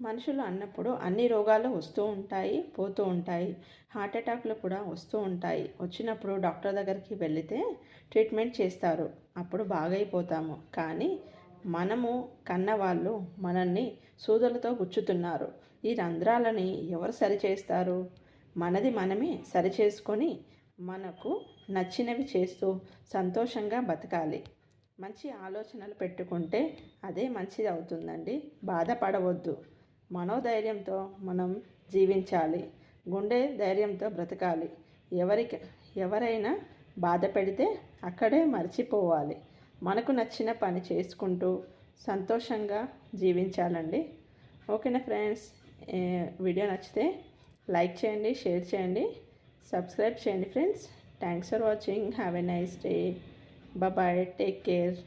మనుషులు అన్నప్పుడు అన్ని రోగాలు వస్తూ ఉంటాయి, పోతూ ఉంటాయి. హార్ట్ అటాక్లు కూడా వస్తూ ఉంటాయి. వచ్చినప్పుడు డాక్టర్ దగ్గరికి వెళితే ట్రీట్మెంట్ చేస్తారు. అప్పుడు బాగైపోతాము. కానీ మనము కన్నవాళ్ళు మనల్ని సూదులతో గుచ్చుతున్నారు. ఈ రంధ్రాలని ఎవరు సరిచేస్తారు? మనది మనమే సరిచేసుకొని మనకు నచ్చినవి చేస్తూ సంతోషంగా బతకాలి. మంచి ఆలోచనలు పెట్టుకుంటే అదే మంచిది అవుతుందండి. బాధపడవద్దు. మనోధైర్యంతో మనం జీవించాలి. గుండె ధైర్యంతో బ్రతకాలి. ఎవరైనా బాధ పెడితే అక్కడే మర్చిపోవాలి. మనకు నచ్చిన పని చేసుకుంటూ సంతోషంగా జీవించాలండి. ఓకేనా ఫ్రెండ్స్? వీడియో నచ్చితే లైక్ చేయండి, షేర్ చేయండి, సబ్స్క్రైబ్ చేయండి friends. Thanks for watching. Have a nice day. Bye. Take care.